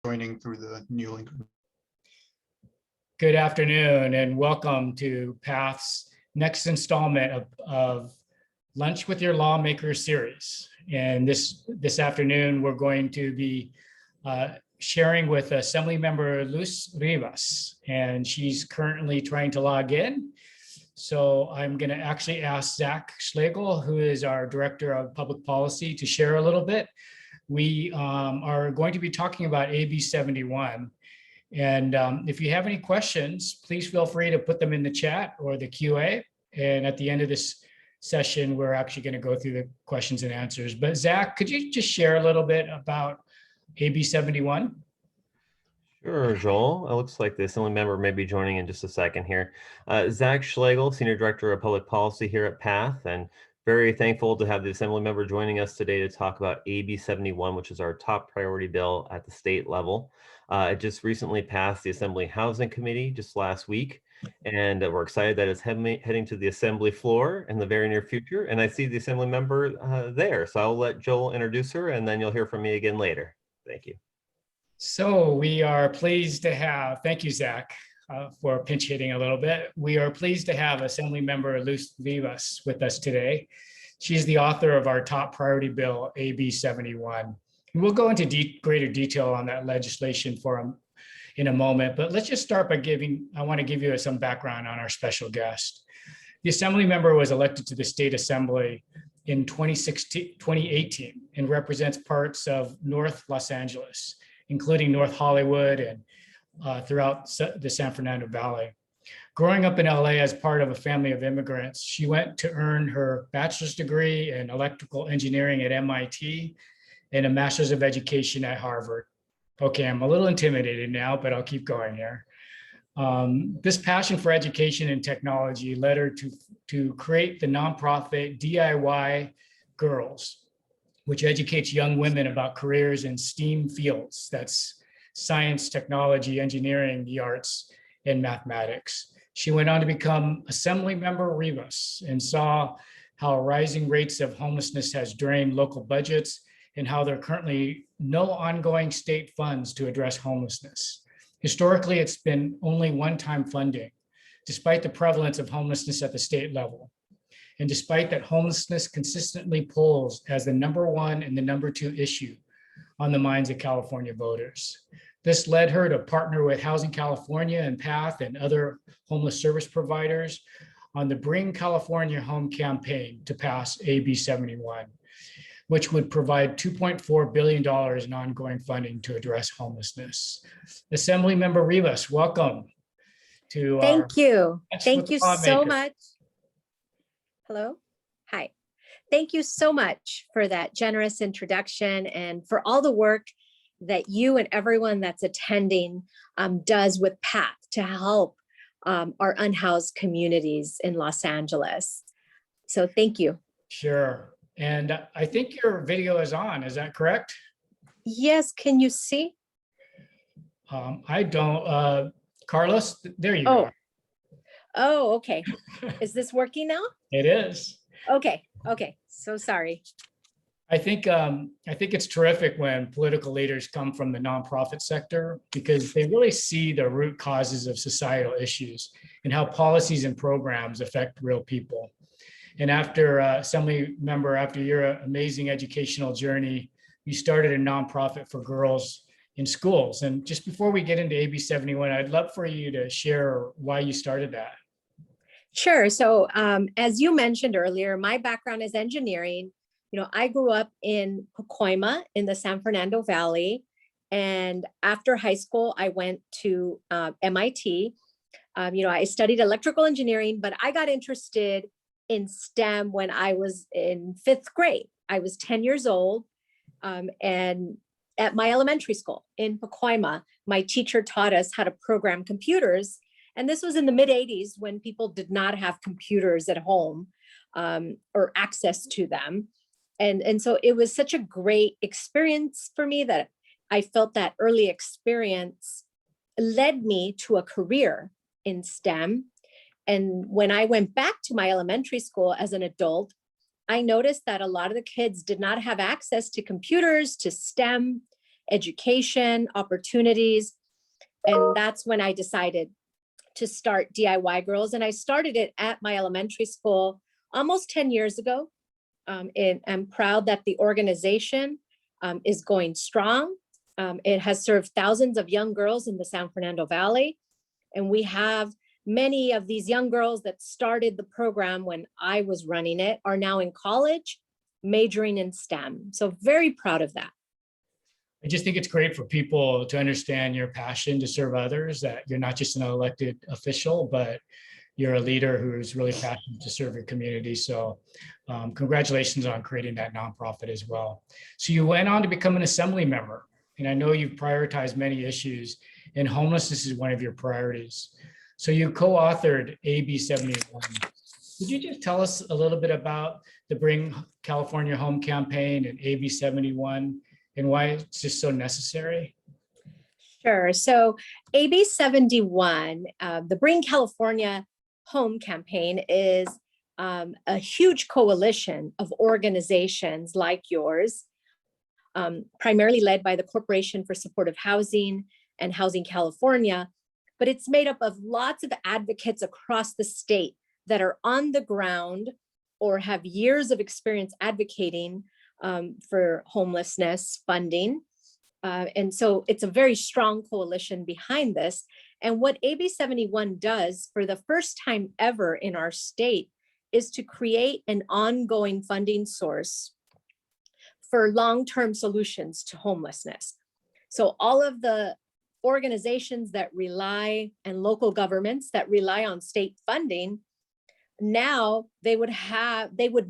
joining through the new link. Good afternoon and welcome to PATH's next installment of Lunch with Your Lawmaker series. And this afternoon, we're going to be sharing with Assembly Member Luz Rivas, and she's currently trying to log in. So I'm going to actually ask Zach Schlegel, who is our Director of Public Policy, to share a little bit. We are going to be talking about AB 71. And if you have any questions, please feel free to put them in the chat or the QA. And at the end of this session, we're actually going to go through the questions and answers. But Zach, could you just share a little bit about AB 71? Sure, Joel. It looks like the Assembly member may be joining in just a second here. Zach Schlegel, Senior Director of Public Policy here at PATH, and very thankful to have the Assembly member joining us today to talk about AB 71, which is our top priority bill at the state level. It just recently passed the Assembly Housing Committee just last week, and we're excited that it's heading to the Assembly floor in the very near future. And I see the Assembly member there, so I'll let Joel introduce her, and then you'll hear from me again later. Thank you. So we are pleased to have, thank you, Zach, for pinch hitting a little bit. We are pleased to have Assembly Member Luz Rivas with us today. She's the author of our top priority bill, AB 71. And we'll go into greater detail on that legislation in a moment, but let's just start by I want to give you some background on our special guest. The Assembly member was elected to the State Assembly in 2018 and represents parts of North Los Angeles, including North Hollywood and throughout the San Fernando Valley. Growing up in LA as part of a family of immigrants, she went to earn her bachelor's degree in electrical engineering at MIT and a master's of education at Harvard. Okay, I'm a little intimidated now, but I'll keep going here. This passion for education and technology led her to create the nonprofit DIY Girls, which educates young women about careers in STEAM fields. That's science, technology, engineering, the arts, and mathematics. She went on to become Assembly Member Rivas and saw how rising rates of homelessness has drained local budgets and how there are currently no ongoing state funds to address homelessness. Historically, it's been only one-time funding, despite the prevalence of homelessness at the state level. And despite that, homelessness consistently polls as the #1 and the #2 issue on the minds of California voters. This led her to partner with Housing California and PATH and other homeless service providers on the Bring California Home campaign to pass AB 71, which would provide $2.4 billion in ongoing funding to address homelessness. Assembly Member Rivas, welcome to Thank you. Thank you so much. Hello. Hi. Thank you so much for that generous introduction and for all the work that you and everyone that's attending does with PATH to help our unhoused communities in Los Angeles. So thank you. Sure. And I think your video is on, is that correct? Yes, can you see? I don't, Carlos, there you go. Oh, okay. Is this working now? It is. Okay, so sorry. I think it's terrific when political leaders come from the nonprofit sector because they really see the root causes of societal issues and how policies and programs affect real people. And after Assembly member, after your amazing educational journey, you started a nonprofit for girls in schools. And just before we get into AB 71, I'd love for you to share why you started that. Sure. So as you mentioned earlier, my background is engineering. You know, I grew up in Pacoima in the San Fernando Valley. And after high school, I went to MIT. I studied electrical engineering, but I got interested in STEM when I was in 5th grade. I was 10 years old. And at my elementary school in Pacoima, my teacher taught us how to program computers. And this was in the mid-'80s when people did not have computers at home or access to them. And so it was such a great experience for me that I felt that early experience led me to a career in STEM. And when I went back to my elementary school as an adult, I noticed that a lot of the kids did not have access to computers, to STEM. education, opportunities. And that's when I decided to start DIY Girls. And I started it at my elementary school almost 10 years ago. And I'm proud that the organization is going strong. It has served thousands of young girls in the San Fernando Valley. And we have many of these young girls that started the program when I was running it are now in college, majoring in STEM. So very proud of that. I just think it's great for people to understand your passion to serve others, that you're not just an elected official, but you're a leader who's really passionate to serve your community. So congratulations on creating that nonprofit as well. So you went on to become an assembly member, and I know you've prioritized many issues, and homelessness is one of your priorities. So you co-authored AB 71. Could you just tell us a little bit about the Bring California Home campaign and AB 71 and why it's just so necessary? Sure. So AB 71, the Bring California Home campaign is a huge coalition of organizations like yours, primarily led by the Corporation for Supportive Housing and Housing California, but it's made up of lots of advocates across the state that are on the ground or have years of experience advocating for homelessness funding. And so it's a very strong coalition behind this. And what AB 71 does for the first time ever in our state is to create an ongoing funding source for long-term solutions to homelessness. So all of the organizations that rely and local governments that rely on state funding, now they would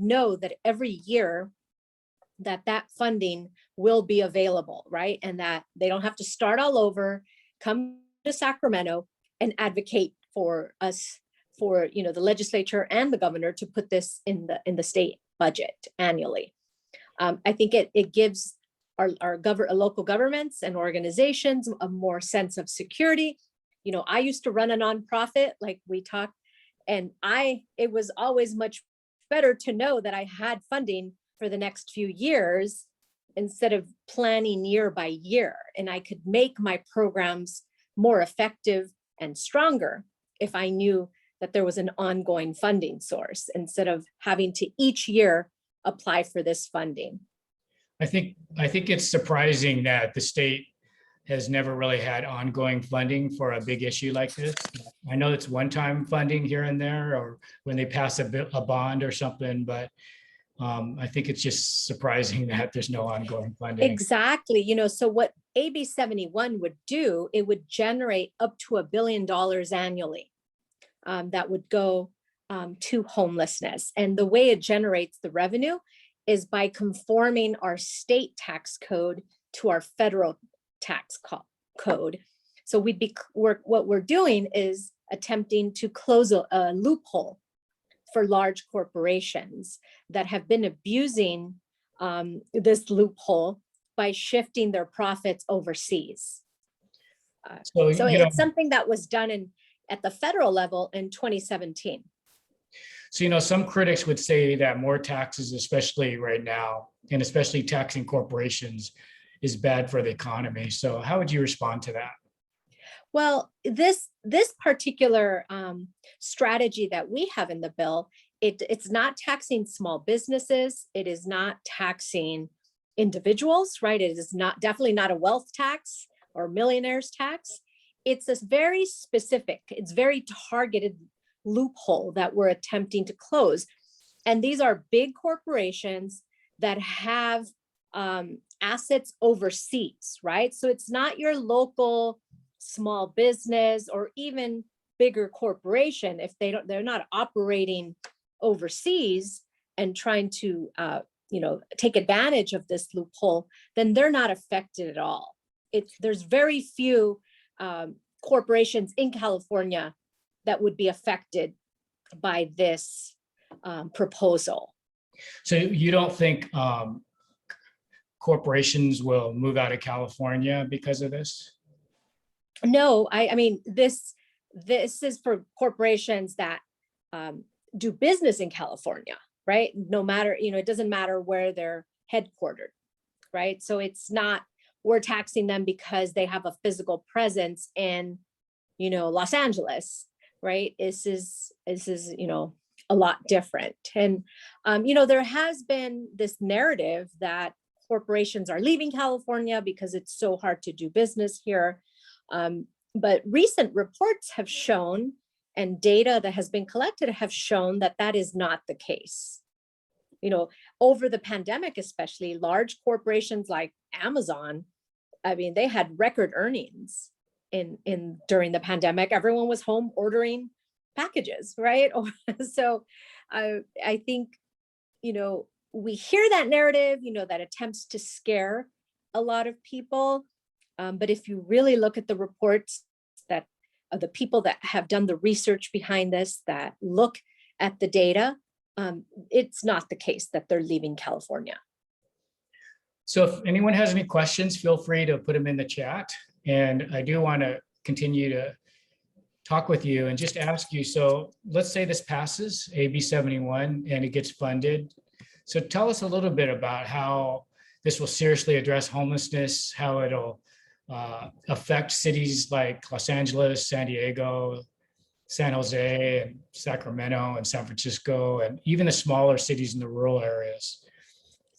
know that every year that funding will be available, right? And that they don't have to start all over, come to Sacramento and advocate for us, for the legislature and the governor to put this in the state budget annually. I think it gives our local governments and organizations a more sense of security. I used to run a nonprofit, like we talked, and it was always much better to know that I had funding for the next few years instead of planning year by year. And I could make my programs more effective and stronger if I knew that there was an ongoing funding source instead of having to each year apply for this funding. I think it's surprising that the state has never really had ongoing funding for a big issue like this. I know it's one-time funding here and there, or when they pass a bond or something, but I think it's just surprising that there's no ongoing funding. Exactly. So what AB 71 would do, it would generate up to $1 billion annually that would go to homelessness. And the way it generates the revenue is by conforming our state tax code to our federal tax code. So what we're doing is attempting to close a loophole for large corporations that have been abusing this loophole by shifting their profits overseas. So it's something that was done at the federal level in 2017. So, some critics would say that more taxes, especially right now, and especially taxing corporations, is bad for the economy. So how would you respond to that? Well, this particular strategy that we have in the bill, it's not taxing small businesses. It is not taxing individuals, right? It is definitely not a wealth tax or millionaires tax. It's this very specific, it's very targeted loophole that we're attempting to close. And these are big corporations that have assets overseas, right? So it's not your local small business or even bigger corporation. If they're not operating overseas and trying to take advantage of this loophole, then they're not affected at all. There's very few corporations in California that would be affected by this proposal. So you don't think corporations will move out of California because of this? No, I mean, this is for corporations that do business in California, right? No matter, it doesn't matter where they're headquartered, right? So it's not we're taxing them because they have a physical presence in, Los Angeles, right? This is, a lot different. And, there has been this narrative that corporations are leaving California because it's so hard to do business here. But recent reports have shown, and data that has been collected have shown that that is not the case. Over the pandemic, especially large corporations like Amazon, they had record earnings during the pandemic. Everyone was home ordering packages, right? So I think, we hear that narrative, that attempts to scare a lot of people. But if you really look at the reports that of the people that have done the research behind this, that look at the data, it's not the case that they're leaving California. So if anyone has any questions, feel free to put them in the chat. And I do want to continue to talk with you and just ask you, so let's say this passes, AB 71, and it gets funded. So tell us a little bit about how this will seriously address homelessness, how it'll affect cities like Los Angeles, San Diego, San Jose, and Sacramento, and San Francisco, and even the smaller cities in the rural areas.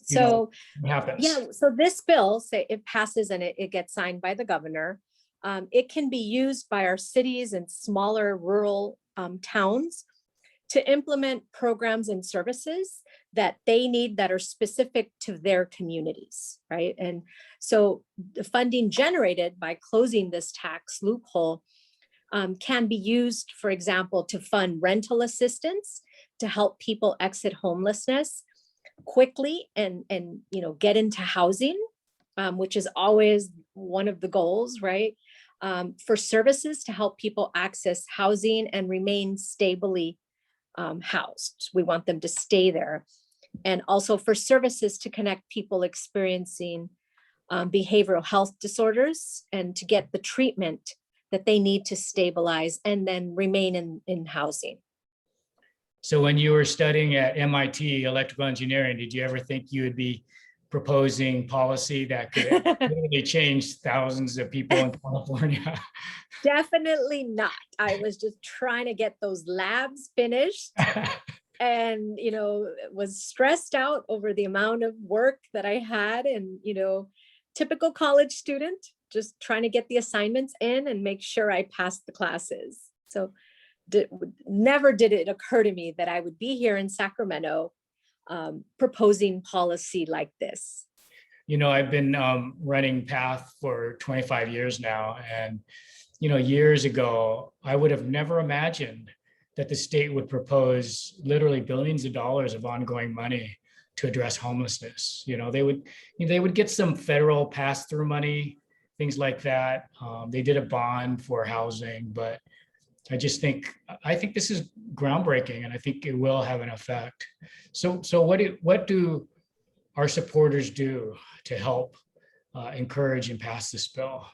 So what happens? Yeah, so this bill, say it passes and it gets signed by the governor, it can be used by our cities and smaller rural towns to implement programs and services that they need that are specific to their communities, right? And so the funding generated by closing this tax loophole can be used, for example, to fund rental assistance to help people exit homelessness quickly and get into housing, which is always one of the goals, right? For services to help people access housing and remain stably housed. We want them to stay there. And also for services to connect people experiencing behavioral health disorders and to get the treatment that they need to stabilize and then remain in housing. So when you were studying at MIT electrical engineering, did you ever think you would be proposing policy that could really change thousands of people in California? Definitely not. I was just trying to get those labs finished and, was stressed out over the amount of work that I had and, typical college student, just trying to get the assignments in and make sure I passed the classes. So never did it occur to me that I would be here in Sacramento proposing policy like this. I've been running PATH for 25 years now. And, years ago, I would have never imagined that the state would propose literally billions of dollars of ongoing money to address homelessness. They would get some federal pass-through money, things like that. They did a bond for housing, but I think this is groundbreaking, and I think it will have an effect. So what do our supporters do to help encourage and pass this bill?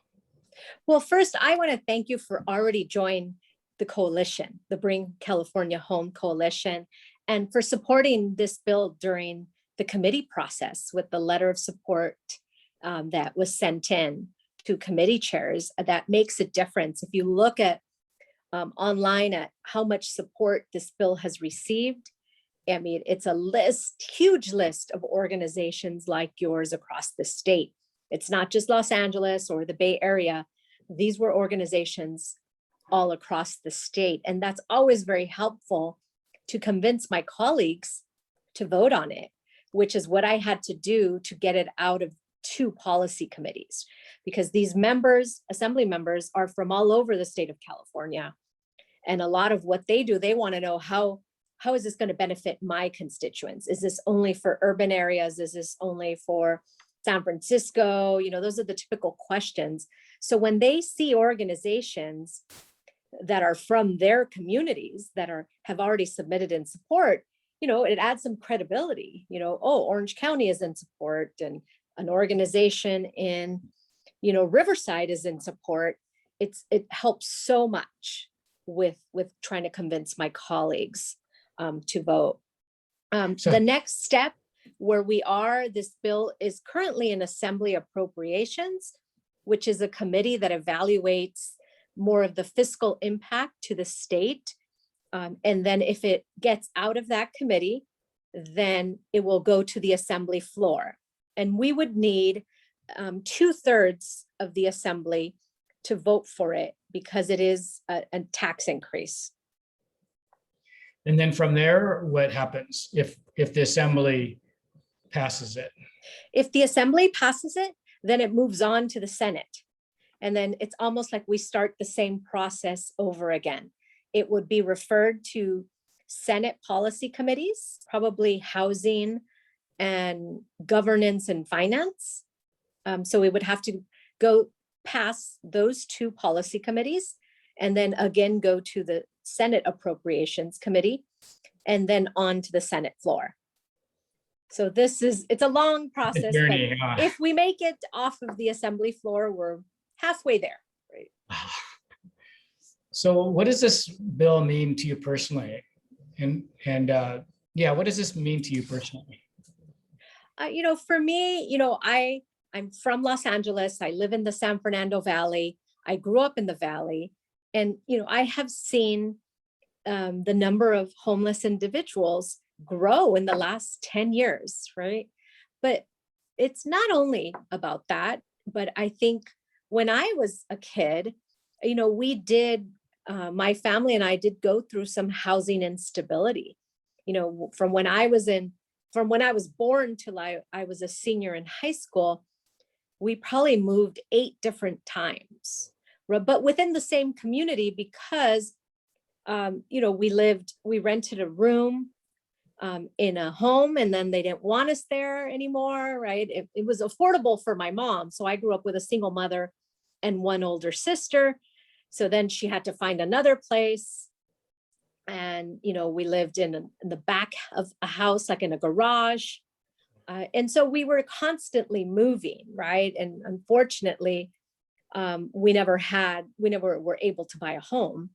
Well, first, I want to thank you for already joining the coalition, the Bring California Home Coalition, and for supporting this bill during the committee process with the letter of support that was sent in to committee chairs. That makes a difference. If you look at online at how much support this bill has received, it's a huge list of organizations like yours across the state. It's not just Los Angeles or the Bay Area. These were organizations all across the state. And that's always very helpful to convince my colleagues to vote on it, which is what I had to do to get it out of 2 policy committees, because these assembly members are from all over the state of California. And a lot of what they do, they want to know how is this going to benefit my constituents? Is this only for urban areas? Is this only for San Francisco? Those are the typical questions. So when they see organizations that are from their communities that have already submitted in support, it adds some credibility. Orange County is in support, and an organization in, Riverside is in support. It helps so much with trying to convince my colleagues to vote. The next step Where we are, this bill is currently in Assembly Appropriations, which is a committee that evaluates more of the fiscal impact to the state. And then if it gets out of that committee, then it will go to the assembly floor. And we would need 2/3 of the assembly to vote for it because it is a tax increase. And then from there, what happens if the assembly passes it? If the assembly passes it, then it moves on to the Senate. And then it's almost like we start the same process over again. It would be referred to Senate policy committees, probably housing and governance and finance. So we would have to go past those two policy committees and then again go to the Senate Appropriations Committee and then on to the Senate floor. So it's a long process, journey, but if we make it off of the assembly floor, we're halfway there. Right? So what does this bill mean to you personally? And yeah, what does this mean to you personally? For me, I'm from Los Angeles. I live in the San Fernando Valley. I grew up in the Valley. And, I have seen the number of homeless individuals grow in the last 10 years, right? But it's not only about that, but I think when I was a kid, we did, my family and I did go through some housing instability, from when I was born till I was a senior in high school, we probably moved 8 different times, but within the same community because, we rented a room in a home and then they didn't want us there anymore, right? It was affordable for my mom. So I grew up with a single mother and one older sister. So then she had to find another place. And, we lived in the back of a house, like in a garage. And so we were constantly moving, right? And unfortunately, we never were able to buy a home.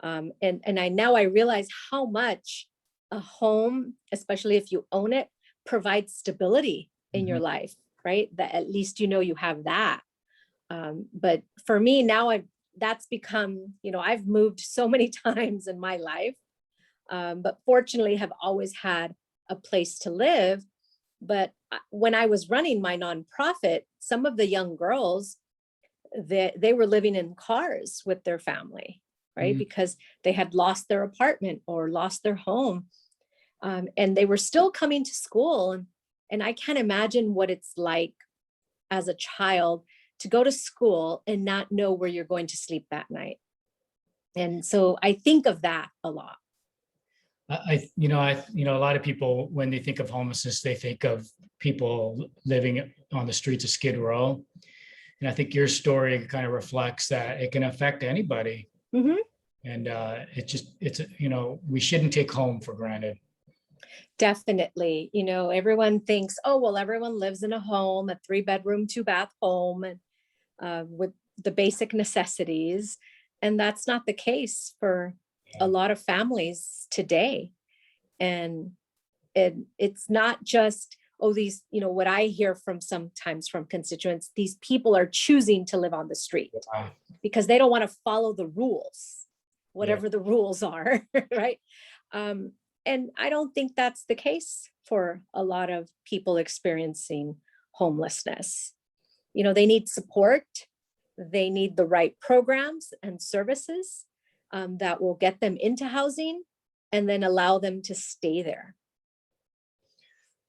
And now I realize how much a home, especially if you own it, provides stability in your life, right? That at least you have that. But for me now, that's become, I've moved so many times in my life, but fortunately have always had a place to live. But when I was running my nonprofit, some of the young girls, they were living in cars with their family, right? Because they had lost their apartment or lost their home. And they were still coming to school. And I can't imagine what it's like as a child to go to school and not know where you're going to sleep that night. And so I think of that a lot. A lot of people, when they think of homelessness, they think of people living on the streets of Skid Row. And I think your story kind of reflects that it can affect anybody. And we shouldn't take home for granted. Definitely. Everyone thinks, oh, well, everyone lives in a home, a 3-bedroom, 2-bath home, and with the basic necessities. And that's not the case for a lot of families today. And it's not just, oh, these, what I hear sometimes from constituents, these people are choosing to live on the street because they don't want to follow the rules, whatever the rules are, right? And I don't think that's the case for a lot of people experiencing homelessness. They need support. They need the right programs and services that will get them into housing and then allow them to stay there.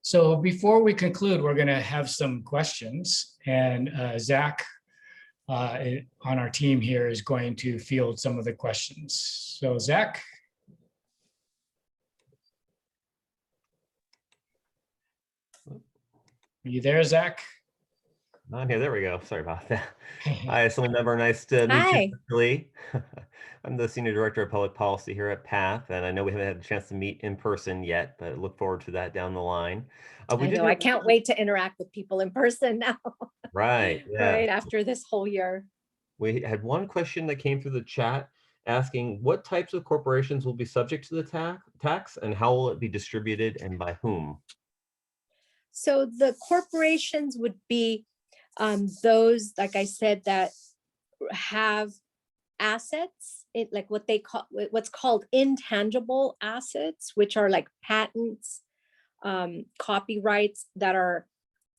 So before we conclude, we're going to have some questions, and Zach on our team here is going to field some of the questions. So Zach. Are you there, Zach? Okay, there we go. Sorry about that. Hi, Assemblymember. Nice to meet you, Lee. I'm the Senior Director of Public Policy here at PATH, and I know we haven't had a chance to meet in person yet, but I look forward to that down the line. I can't wait to interact with people in person now. Right. Yeah. Right after this whole year. We had one question that came through the chat asking what types of corporations will be subject to the tax and how will it be distributed and by whom? So the corporations would be those, like I said, that have assets, like what they call, what's called intangible assets, which are like patents, copyrights that are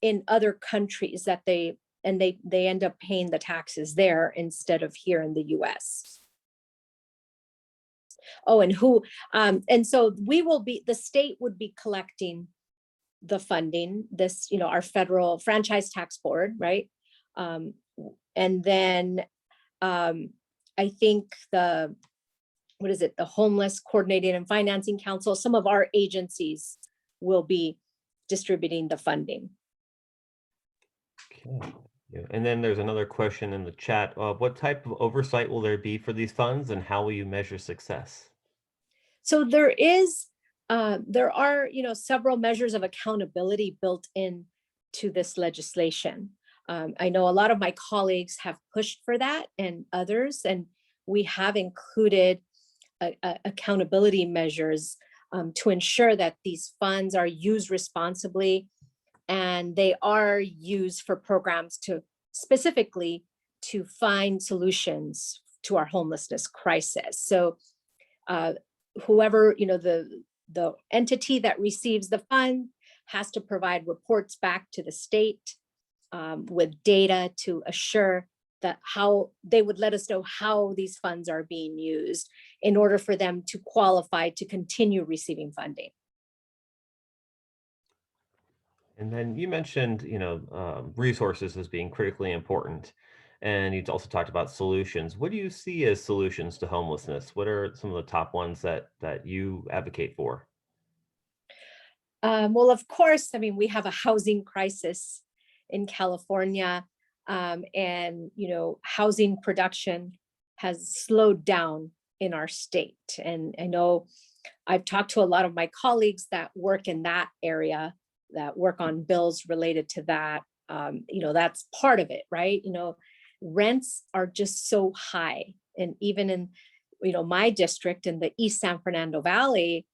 in other countries that they end up paying the taxes there instead of here in the US. Oh, and so the state would be collecting the funding, this, our federal franchise tax board, right? And then I think the Homeless Coordinating and Financing Council, some of our agencies will be distributing the funding. Okay. Yeah. And then there's another question in the chat. What type of oversight will there be for these funds, and how will you measure success? So there are, several measures of accountability built in to this legislation. I know a lot of my colleagues have pushed for that, and others, and we have included accountability measures to ensure that these funds are used responsibly, and they are used for programs specifically to find solutions to our homelessness crisis. So whoever, the entity that receives the fund has to provide reports back to the state with data to assure that how they would let us know how these funds are being used in order for them to qualify to continue receiving funding. And then you mentioned, resources as being critically important, and you also talked about solutions. What do you see as solutions to homelessness? What are some of the top ones that you advocate for? Well, of course, we have a housing crisis in California, and housing production has slowed down in our state. And I know I've talked to a lot of my colleagues that work in that area, that work on bills related to that. That's part of it, right? Rents are just so high. And even in, my district in the East San Fernando Valley,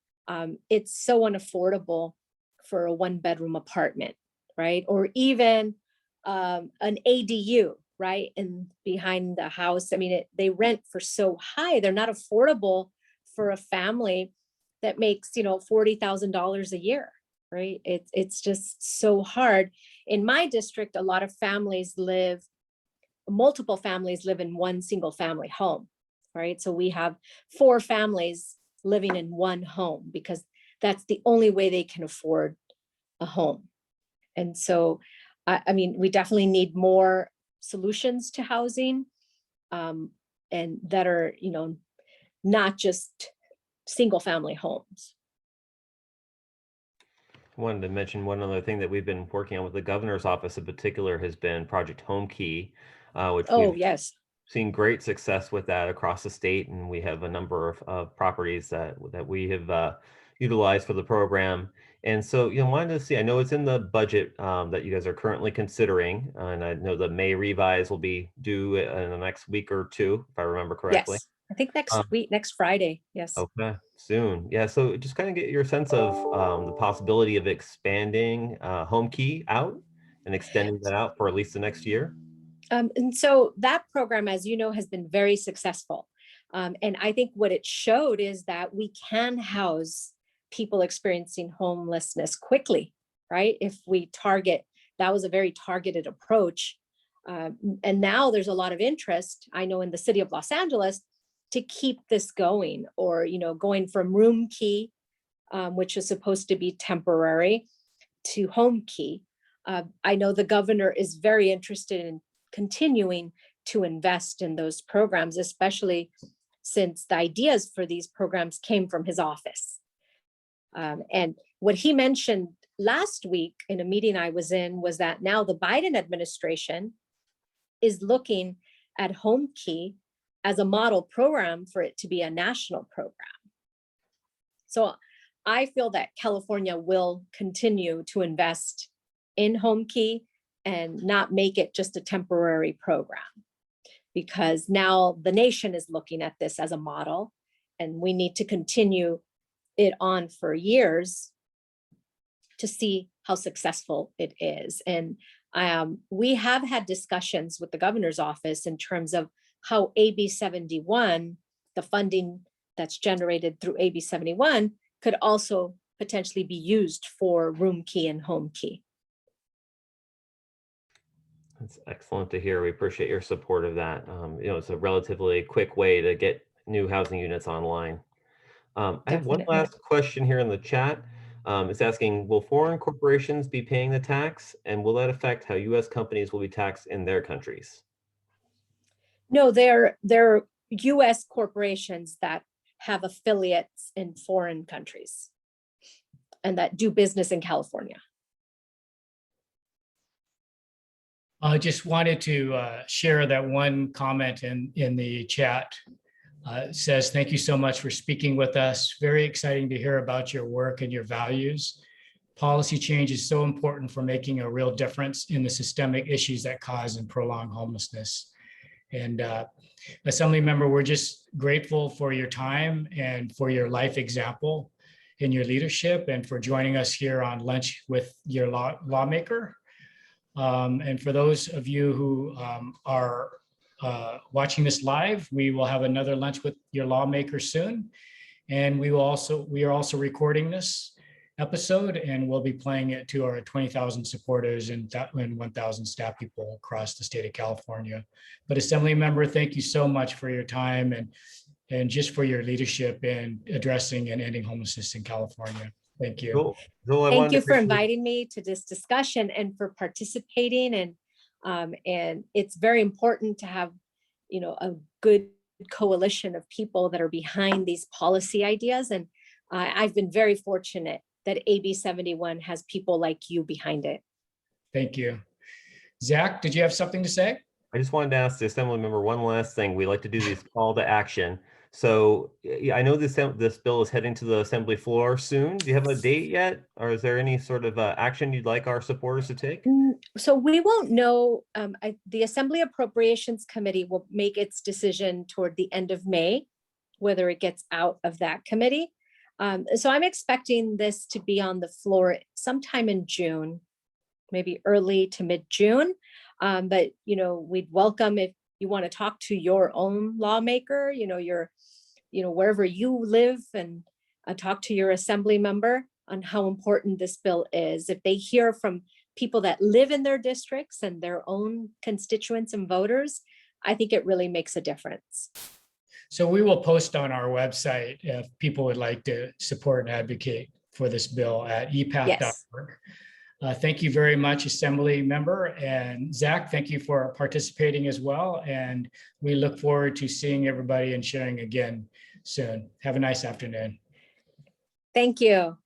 it's so unaffordable for a 1-bedroom apartment, right? Or even an ADU, right? And behind the house, they rent for so high, they're not affordable for a family that makes, $40,000 a year. Right? It's just so hard. In my district, a lot of multiple families live in one single family home, right? So we have 4 families living in one home because that's the only way they can afford a home. And so, we definitely need more solutions to housing, and that are, not just single family homes. Wanted to mention one other thing that we've been working on with the governor's office in particular has been Project Home Key, which Oh, we've yes. seen great success with that across the state, and we have a number of properties that we have utilized for the program. And so, wanted to see, I know it's in the budget that you guys are currently considering, and I know the May revise will be due in the next week or two, if I remember correctly. Yes. I think next week, next Friday. Yes. Okay, soon. Yeah, so just kind of get your sense of the possibility of expanding Home Key out and extending that out for at least the next year. And so that program, as you know, has been very successful. And I think what it showed is that we can house people experiencing homelessness quickly, right? If we target, that was a very targeted approach. And now there's a lot of interest, I know, in the city of Los Angeles to keep this going, or, going from room key, which is supposed to be temporary, to home key. I know the governor is very interested in continuing to invest in those programs, especially since the ideas for these programs came from his office. And what he mentioned last week in a meeting I was in was that now the Biden administration is looking at Home Key as a model program for it to be a national program. So I feel that California will continue to invest in Home Key and not make it just a temporary program, because now the nation is looking at this as a model, and we need to continue it on for years to see how successful it is. And we have had discussions with the governor's office in terms of how AB 71, the funding that's generated through AB 71, could also potentially be used for room key and home key. That's excellent to hear. We appreciate your support of that. It's a relatively quick way to get new housing units online. I have one Definitely. last question here in the chat. It's asking, will foreign corporations be paying the tax, and will that affect how U.S. companies will be taxed in their countries? No, they're US corporations that have affiliates in foreign countries and that do business in California. I just wanted to share that one comment in the chat. It says, thank you so much for speaking with us. Very exciting to hear about your work and your values. Policy change is so important for making a real difference in the systemic issues that cause and prolong homelessness. And Assembly member, we're just grateful for your time and for your life example in your leadership and for joining us here on Lunch with Your Lawmaker. And for those of you who are watching this live, we will have another Lunch with Your Lawmaker soon. And we are also recording this episode, and we'll be playing it to our 20,000 supporters and 1,000 staff people across the state of California. But Assembly member, thank you so much for your time and just for your leadership in addressing and ending homelessness in California. Thank you. Cool. Joel, Thank you for inviting me to this discussion and for participating. And it's very important to have, a good coalition of people that are behind these policy ideas. And I've been very fortunate that AB 71 has people like you behind it. Thank you. Zach, did you have something to say? I just wanted to ask the Assembly member one last thing. We like to do these call to action. So I know this bill is heading to the Assembly floor soon. Do you have a date yet? Or is there any sort of action you'd like our supporters to take? So we won't know. The Assembly Appropriations Committee will make its decision toward the end of May, whether it gets out of that committee. So I'm expecting this to be on the floor sometime in June, maybe early to mid-June. But, we'd welcome if you want to talk to your own lawmaker, wherever you live, and talk to your assembly member on how important this bill is. If they hear from people that live in their districts and their own constituents and voters, I think it really makes a difference. So we will post on our website if people would like to support and advocate for this bill at epath.org. Yes. Thank you very much, Assembly member. And Zach, thank you for participating as well. And we look forward to seeing everybody and sharing again soon. Have a nice afternoon. Thank you.